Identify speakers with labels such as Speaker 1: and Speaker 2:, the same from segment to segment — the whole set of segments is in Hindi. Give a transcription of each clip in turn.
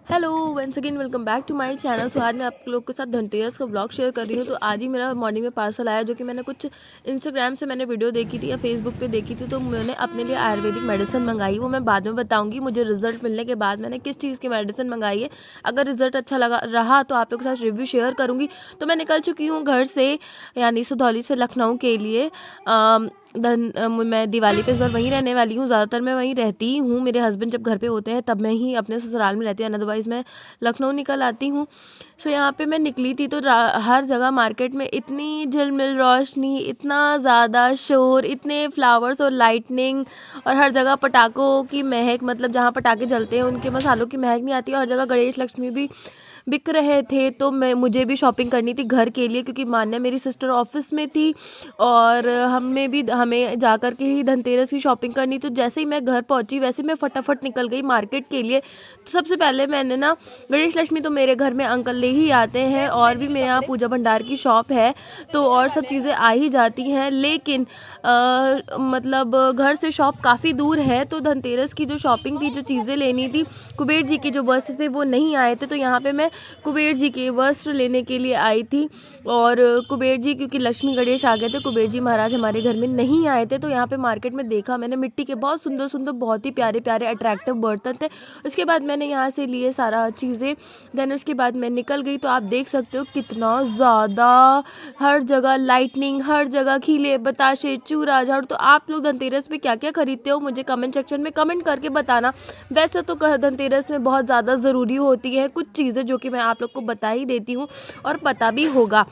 Speaker 1: Hello once again welcome back to my channel. So आज मैं आप लोग के साथ धनतेरस का ब्लॉग शेयर कर रही हूँ। तो आज ही मेरा मॉर्निंग में पार्सल आया, जो कि मैंने कुछ इंस्टाग्राम से मैंने वीडियो देखी थी या फेसबुक पे देखी थी। तो मैंने अपने लिए आयुर्वेदिक मेडिसिन मंगाई, वो मैं बाद में बताऊंगी मुझे रिजल्ट मिलने के बाद मैंने किस चीज़ की मेडिसिन मंगाई है। अगर रिजल्ट अच्छा लगा रहा तो आप लोग के साथ रिव्यू शेयर करूँगी। तो मैं निकल चुकी हूँ घर से, यानी सुधौली से लखनऊ के लिए। मैं दिवाली पे इस बार वहीं रहने वाली हूँ। ज़्यादातर मैं वहीं रहती हूँ, मेरे हस्बैंड जब घर पे होते हैं तब मैं ही अपने ससुराल में रहती हूँ, अदरवाइज़ मैं लखनऊ निकल आती हूँ। सो यहाँ पे मैं निकली थी तो हर जगह मार्केट में इतनी झिलमिल रोशनी, इतना ज़्यादा शोर, इतने फ्लावर्स और लाइटनिंग, और हर जगह पटाखों की महक, मतलब जहाँ पटाखे जलते हैं उनके मसालों की महक नहीं आती है। हर जगह गणेश लक्ष्मी भी बिक रहे थे। तो मुझे भी शॉपिंग करनी थी घर के लिए, क्योंकि मान्या मेरी सिस्टर ऑफिस में थी और हमें जा कर के ही धनतेरस की शॉपिंग करनी। तो जैसे ही मैं घर पहुंची वैसे मैं फटाफट निकल गई मार्केट के लिए। तो सबसे पहले मैंने ना, गणेश लक्ष्मी तो मेरे घर में अंकल ले ही आते हैं, और भी मेरे यहाँ पूजा भंडार की शॉप है तो और सब चीज़ें आ ही जाती हैं। लेकिन मतलब घर से शॉप काफ़ी दूर है, तो धनतेरस की जो शॉपिंग थी, जो चीज़ें लेनी थी, कुबेर जी के जो वस्त्र थे वो नहीं आए थे। तो यहाँ पे मैं कुबेर जी के वस्त्र लेने के लिए आई थी। और कुबेर जी, क्योंकि लक्ष्मी गणेश आ गए थे, कुबेर जी महाराज हमारे घर में नहीं आए थे। तो यहाँ पे मार्केट में देखा मैंने, मिट्टी के बहुत सुंदर सुंदर, बहुत ही प्यारे प्यारे अट्रैक्टिव बर्तन थे। उसके बाद मैंने यहाँ से लिए सारा चीज़ें। देन उसके बाद मैं निकल गई। तो आप देख सकते हो कितना ज़्यादा हर जगह लाइटनिंग, हर जगह खिले बताशे, चूरा झाड़ू। तो आप लोग धनतेरस पे क्या क्या खरीदते हो मुझे कमेंट सेक्शन में कमेंट करके बताना। वैसे तो धनतेरस में बहुत ज़्यादा ज़रूरी होती है कुछ चीज़ें, जो कि मैं आप लोग को बता ही देती हूँ और पता भी होगा।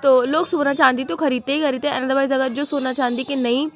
Speaker 1: तो लोग सोना चांदी तो खरीदते ही खरीदते हैं, अदरवाइज़ अगर जो सोना चांदी के नहीं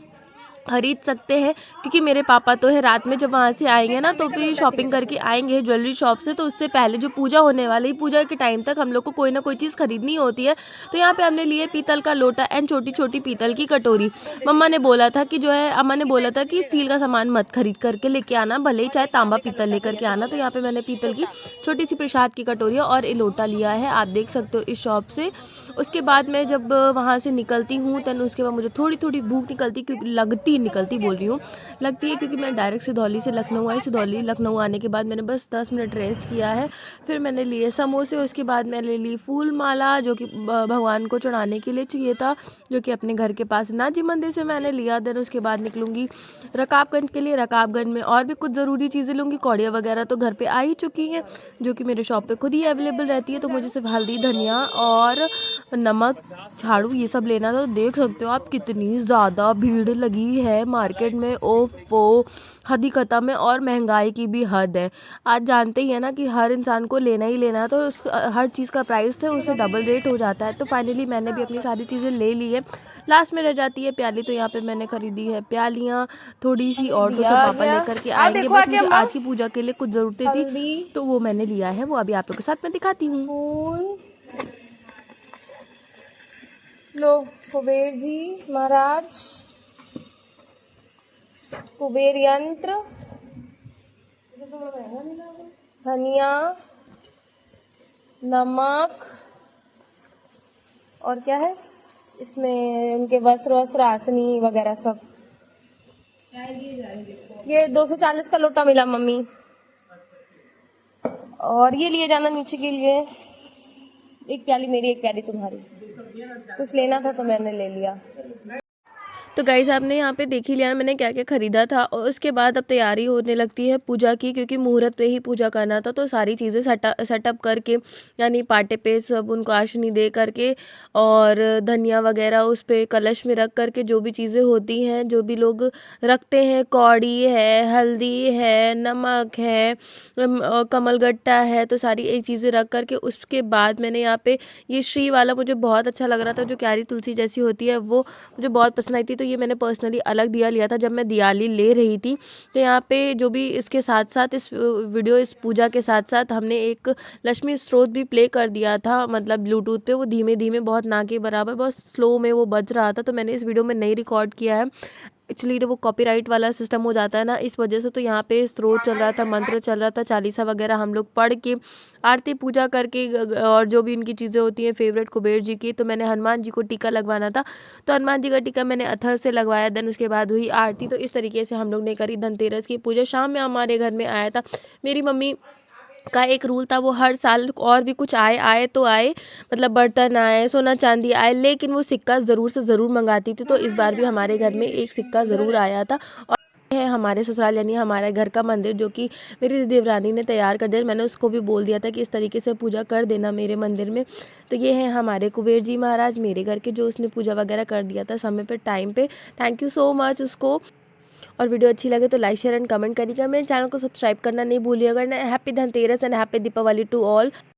Speaker 1: खरीद सकते हैं, क्योंकि मेरे पापा तो है रात में जब वहाँ से आएंगे ना तो भी शॉपिंग करके आएंगे ज्वेलरी शॉप से। तो उससे पहले जो पूजा होने वाली, पूजा के टाइम तक हम लोग को कोई ना कोई चीज़ खरीदनी होती है। तो यहाँ पे हमने लिए पीतल का लोटा एंड छोटी छोटी पीतल की कटोरी। मम्मा ने बोला था कि जो है, अम्मा ने बोला था कि स्टील का सामान मत खरीद करके लेके आना, भले ही चाहे तांबा पीतल लेकर के आना। तो यहाँ पे मैंने पीतल की छोटी सी प्रसाद की कटोरी और ये लोटा लिया है, आप देख सकते हो इस शॉप से। उसके बाद मैं जब वहाँ से निकलती हूँ तब उसके बाद मुझे थोड़ी थोड़ी भूख निकलती, क्योंकि निकलती बोल रही हूँ, लगती है, क्योंकि मैं डायरेक्ट सिधौली से लखनऊ आई। सिधौली लखनऊ आने के बाद मैंने बस 10 मिनट रेस्ट किया है। फिर मैंने लिए समोसे, उसके बाद मैंने ली फूल माला, जो कि भगवान को चढ़ाने के लिए चाहिए था, जो कि अपने घर के पास नाजी मंदिर से मैंने लिया। देन उसके बाद निकलूँगी रकाबगंज के लिए। रकाबगंज में और भी कुछ ज़रूरी चीज़ें लूँगी। कौड़िया वगैरह तो घर पर आ ही चुकी हैं, जो कि मेरे शॉप पर खुद ही अवेलेबल रहती है। तो मुझे सिर्फ हल्दी, धनिया और नमक, झाड़ू ये सब लेना था। तो देख सकते हो आप कितनी ज़्यादा भीड़ लगी है मार्केट में। ओफो, हद ही खत्म है, और महंगाई की भी हद है। आज जानते ही है ना कि हर इंसान को लेना ही लेना है, तो हर चीज़ का प्राइस है उससे डबल रेट हो जाता है। तो फाइनली मैंने भी अपनी सारी चीज़ें ले ली है। लास्ट में रह जाती है प्याली। तो यहाँ पे मैंने खरीदी है प्यालियाँ थोड़ी सी, और तो सब पापा लेकर के आएंगे। बस मुझे आज की पूजा के लिए कुछ ज़रूरतें थी तो वो मैंने लिया है, वो अभी आप लोग के साथ मैं दिखाती हूँ।
Speaker 2: लो कुबेर जी महाराज, कुबेर यंत्र, धनिया, नमक, और क्या है इसमें, उनके वस्त्र आसनी वगैरह सब। ये 240 का लोटा मिला मम्मी, और ये लिए जाना नीचे के लिए। एक प्याली मेरी, एक प्याली तुम्हारी। कुछ लेना था तो मैंने ले लिया।
Speaker 1: तो गाइस आपने यहाँ पे देख ही लिया मैंने क्या क्या खरीदा था। और उसके बाद अब तैयारी होने लगती है पूजा की, क्योंकि मुहूर्त पे ही पूजा करना था। तो सारी चीज़ें सेटअप करके, यानी पाटे पे सब उनको आशनी दे करके, और धनिया वगैरह उस पे कलश में रख करके, जो भी चीज़ें होती हैं जो भी लोग रखते हैं, कौड़ी है, हल्दी है, नमक है, कमलगट्टा है, तो सारी ये चीज़ें रख करके उसके बाद मैंने यहाँ पे ये श्री वाला मुझे बहुत अच्छा लग रहा था, जो क्यारी तुलसी जैसी होती है, वो मुझे बहुत पसंद आई थी। तो ये मैंने पर्सनली अलग दिया लिया था जब मैं दिवाली ले रही थी। तो यहाँ पे जो भी इसके साथ साथ इस वीडियो, इस पूजा के साथ साथ हमने एक लक्ष्मी स्त्रोत भी प्ले कर दिया था, मतलब ब्लूटूथ पे। वो धीमे धीमे, बहुत ना के बराबर, बहुत स्लो में वो बज रहा था। तो मैंने इस वीडियो में नहीं रिकॉर्ड किया है, एक्चुअली वो कॉपीराइट वाला सिस्टम हो जाता है ना, इस वजह से। तो यहाँ पे स्त्रोत चल रहा था, मंत्र चल रहा था, चालीसा वगैरह हम लोग पढ़ के, आरती पूजा करके, और जो भी इनकी चीज़ें होती हैं फेवरेट कुबेर जी की। तो मैंने हनुमान जी को टीका लगवाना था, तो हनुमान जी का टीका मैंने अथर से लगवाया। देन उसके बाद हुई आरती। तो इस तरीके से हम लोग ने करी धनतेरस की पूजा। शाम में हमारे घर में आया था मेरी मम्मी, का एक रूल था, वो हर साल और भी कुछ आए तो आए, मतलब बर्तन आए, सोना चांदी आए, लेकिन वो सिक्का ज़रूर से ज़रूर मंगाती थी। तो इस बार भी हमारे घर में एक सिक्का ज़रूर आया था। और है हमारे ससुराल यानी हमारे घर का मंदिर, जो कि मेरी देवरानी ने तैयार कर दिया। मैंने उसको भी बोल दिया था कि इस तरीके से पूजा कर देना मेरे मंदिर में। तो ये है हमारे कुबेर जी महाराज मेरे घर के, जो उसने पूजा वगैरह कर दिया था समय पे, टाइम पे। थैंक यू सो मच उसको। और वीडियो अच्छी लगे तो लाइक शेयर एंड कमेंट करिएगा। मेरे चैनल को सब्सक्राइब करना नहीं भूलिएगा। Happy Dhanteras and happy Deepavali to all.